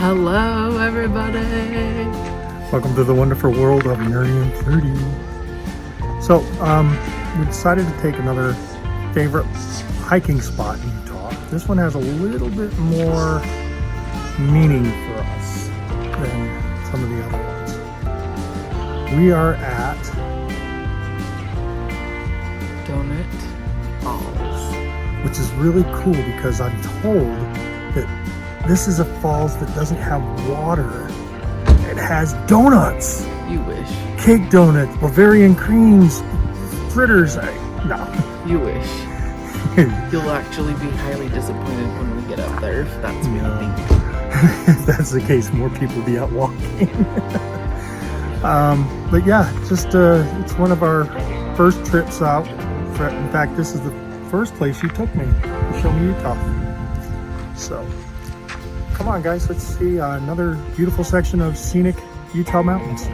Hello, everybody. Welcome to the wonderful world of Mary and Flirty. So, we decided to take another favorite hiking spot in Utah. This one has a little bit more meaning for us than some of the other ones. We are at Donut Falls, which is really cool because I'm told that this is a falls that doesn't have water. It has donuts. You wish. Cake donuts, Bavarian creams, fritters. No. You wish. You'll actually be highly disappointed when we get up there if that's what you think. If that's the case, more people will be out walking. But yeah, just it's one of our first trips out. In fact, this is the first place you took me to show me Utah. So come on, guys, let's see another beautiful section of scenic Utah mountains.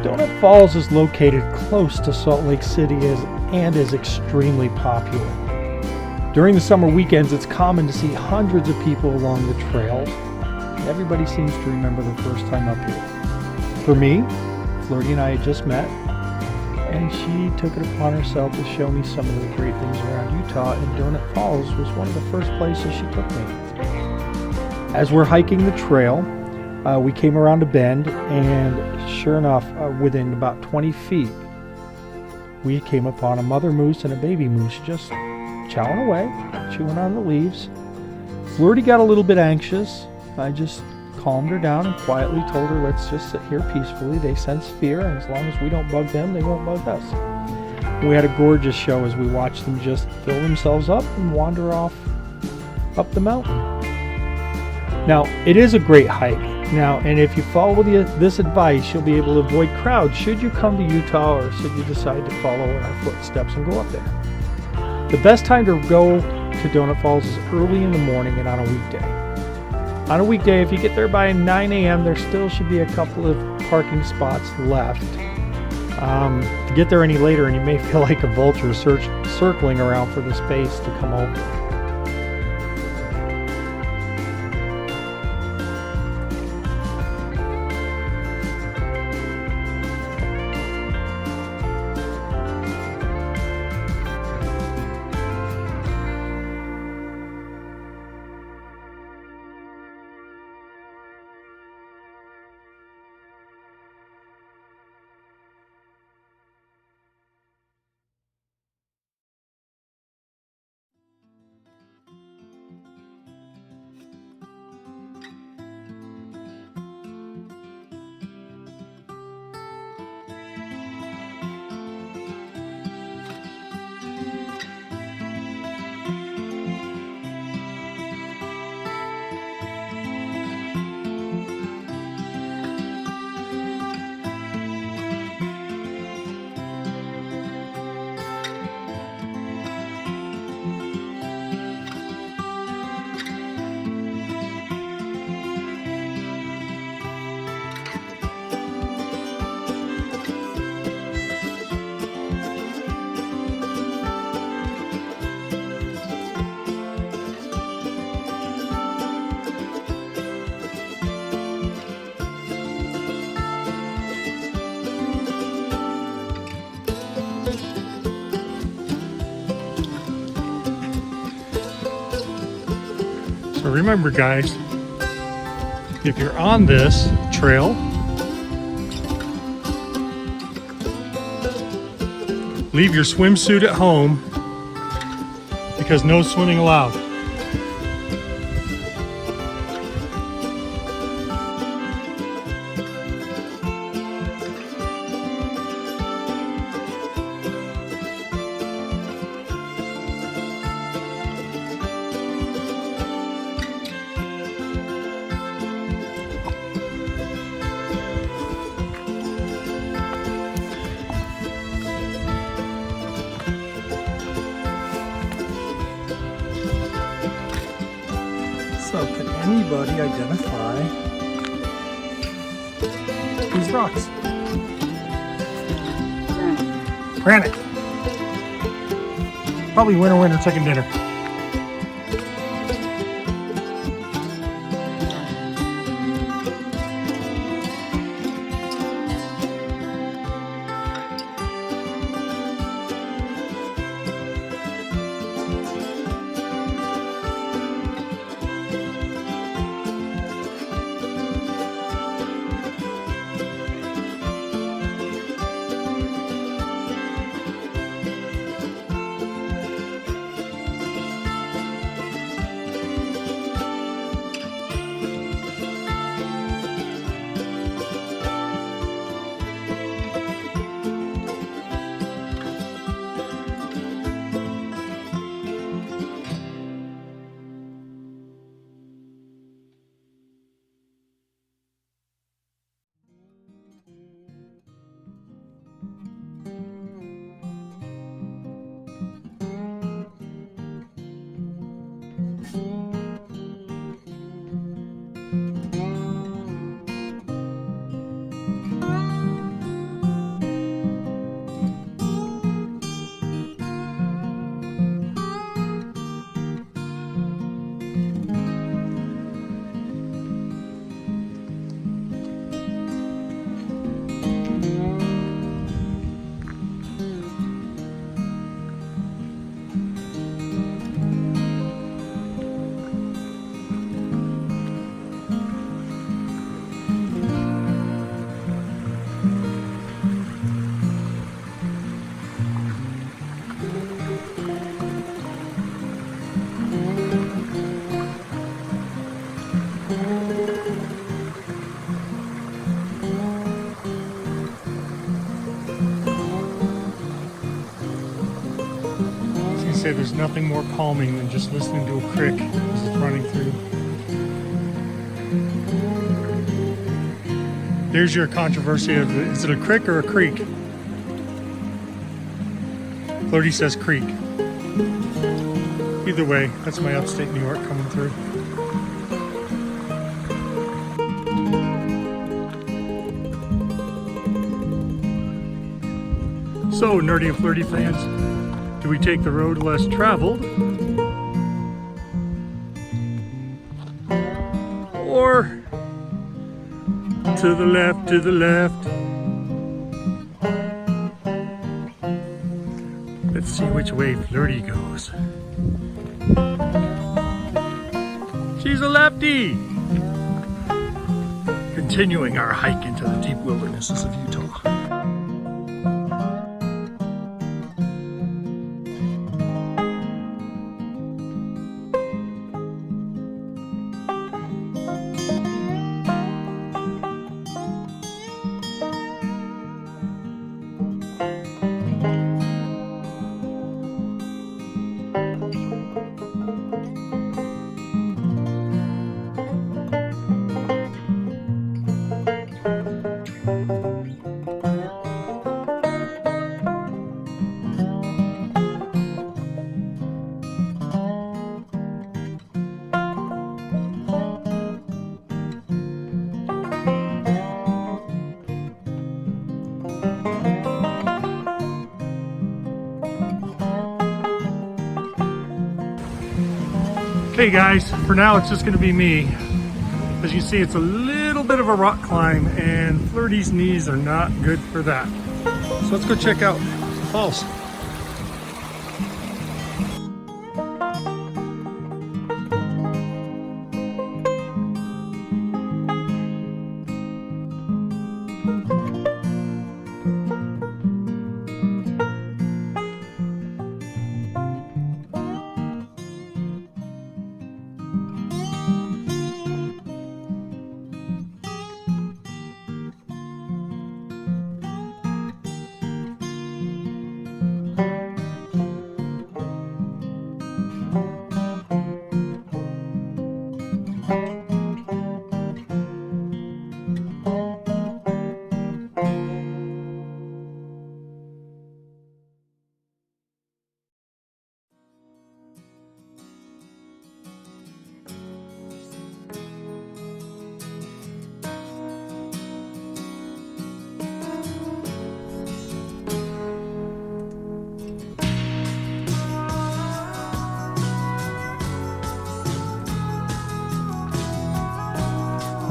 Donut Falls is located close to Salt Lake City and is extremely popular. During the summer weekends, it's common to see hundreds of people along the trails. Everybody seems to remember the first time up here. For me, Flirty and I had just met, and she took it upon herself to show me some of the great things around Utah, and Donut Falls was one of the first places she took me. As we're hiking the trail, we came around a bend, and sure enough, within about 20 feet, we came upon a mother moose and a baby moose just chowing away, chewing on the leaves. Flirty got a little bit anxious. I just calmed her down and quietly told her, let's just sit here peacefully. They sense fear, and as long as we don't bug them, they won't bug us. We had a gorgeous show as we watched them just fill themselves up and wander off up the mountain. Now, it is a great hike. Now, and if you follow this advice, you'll be able to avoid crowds should you come to Utah or should you decide to follow in our footsteps and go up there. The best time to go to Donut Falls is early in the morning and on a weekday. On a weekday, if you get there by 9 a.m., there still should be a couple of parking spots left. To get there any later, and you may feel like a vulture circling around for the space to come over. So remember, guys, if you're on this trail, leave your swimsuit at home because no swimming allowed. everybody identify these rocks. Granite. Probably winner, chicken dinner. Say there's nothing more calming than just listening to a creek as it's running through. There's your controversy of, is it a creek or a creek? Flirty says creek. Either way, that's my upstate New York coming through. So, Nerdy and Flirty fans, do we take the road less traveled, or to the left, to the left? Let's see which way Flirty goes. She's a lefty! Continuing our hike into the deep wildernesses of Utah. Okay guys, for now it's just going to be me. As you see, it's a little bit of a rock climb and Flirty's knees are not good for that. So let's go check out the falls.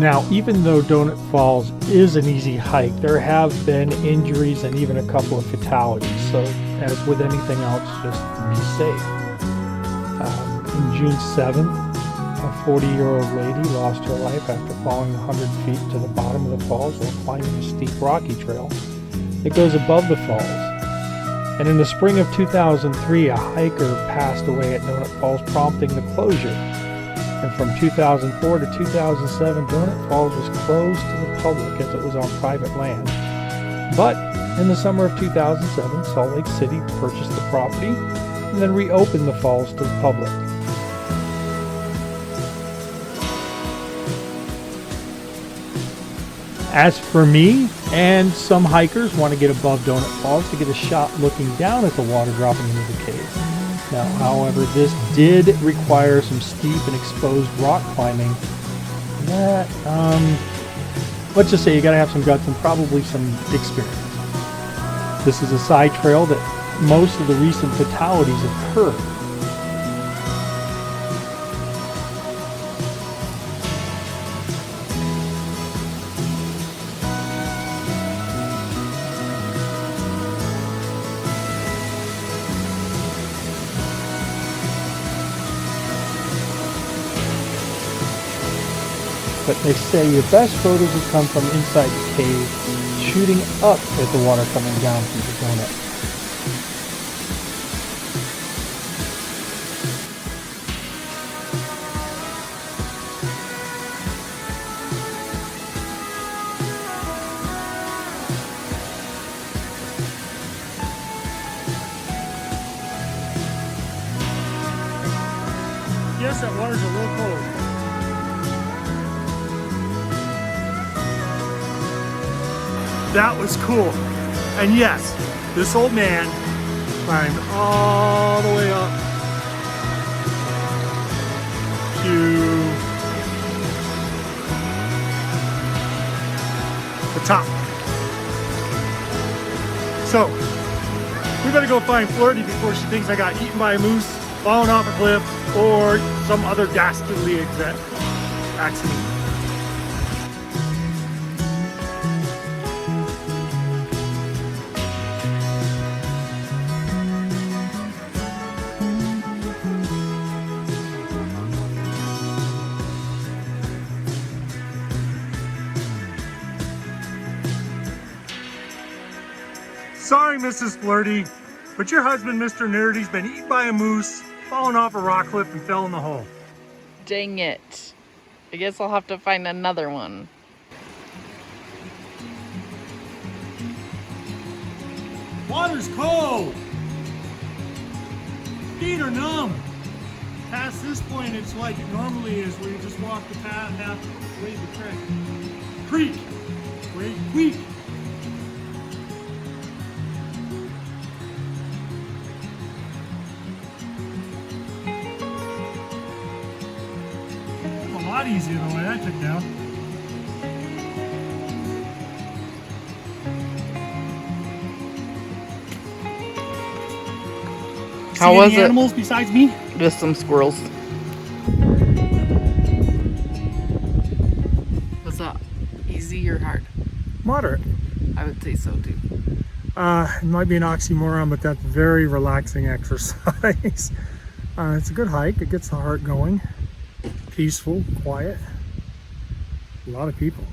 Now, even though Donut Falls is an easy hike, there have been injuries and even a couple of fatalities. So, as with anything else, just be safe. On June 7th, a 40-year-old lady lost her life after falling 100 feet to the bottom of the falls while climbing a steep rocky trail that goes above the falls. And in the spring of 2003, a hiker passed away at Donut Falls, prompting the closure. And from 2004 to 2007, Donut Falls was closed to the public as it was on private land. But in the summer of 2007, Salt Lake City purchased the property and then reopened the falls to the public. As for me, and some hikers want to get above Donut Falls to get a shot looking down at the water dropping into the cave. Now, however, this did require some steep and exposed rock climbing. That, let's just say you gotta have some guts and probably some experience. This is a side trail that most of the recent fatalities occurred. But they say your best photos will come from inside the cave, shooting up at the water coming down from the donut. Yes, that water's a little cold. That was cool. And yes, this old man climbed all the way up to the top. So, we better go find Flirty before she thinks I got eaten by a moose, fallen off a cliff, or some other dastardly accident. Sorry, Mrs. Flirty, but your husband, Mr. Nerdy's been eaten by a moose, fallen off a rock cliff, and fell in the hole. Dang it. I guess I'll have to find another one. Water's cold. Feet are numb. Past this point, it's like it normally is, where you just walk the path halfway the creek. Creek. A lot easier the way that took down. How was it? Animals besides me? Just some squirrels. Was that easy or hard? Moderate. I would say so too. It might be an oxymoron, but that's very relaxing exercise. It's a good hike. It gets the heart going. Peaceful, quiet. A lot of people.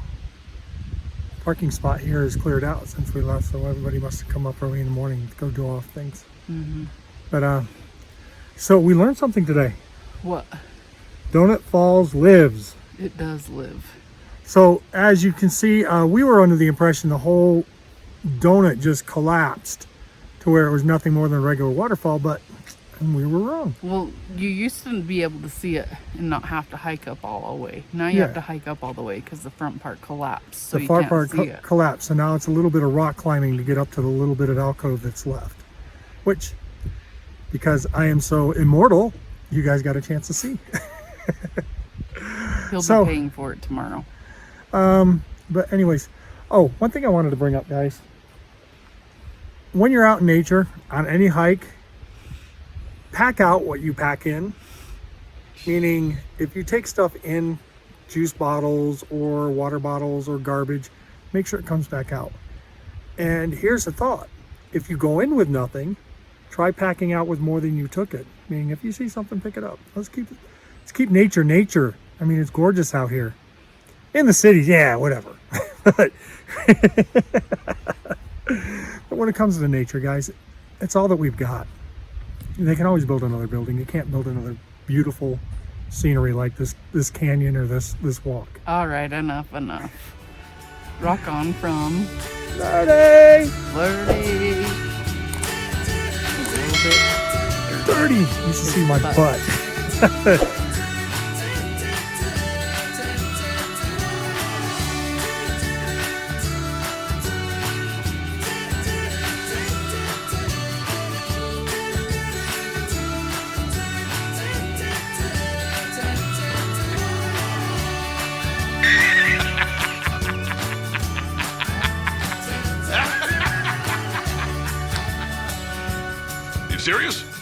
Parking spot here is cleared out since we left, so everybody must have come up early in the morning to go do off things. Mm-hmm. But so we learned something today. What? Donut Falls lives. It does live. So as you can see, we were under the impression the whole donut just collapsed to where it was nothing more than a regular waterfall, but we were wrong. Well, you used to be able to see it and not have to hike up all the way. Now you have to hike up all the way because the front part collapsed. So The you far can't part see it. collapsed, so now it's a little bit of rock climbing to get up to the little bit of alcove that's left. Which, because I am so immortal, you guys got a chance to see. He'll be paying for it tomorrow. But anyways, one thing I wanted to bring up, guys. When you're out in nature, on any hike, pack out what you pack in. Meaning, if you take stuff in juice bottles or water bottles or garbage, make sure it comes back out. And here's the thought. If you go in with nothing, try packing out with more than you took it. Meaning if you see something, pick it up. Let's keep nature nature. I mean, it's gorgeous out here. In the cities, yeah, whatever. but when it comes to nature, guys, it's all that we've got. They can always build another building. You can't build another beautiful scenery like this canyon or this walk. All right, enough. Rock on from Flirty! Flirty. A little bit Flirty! You should see my butt. You serious?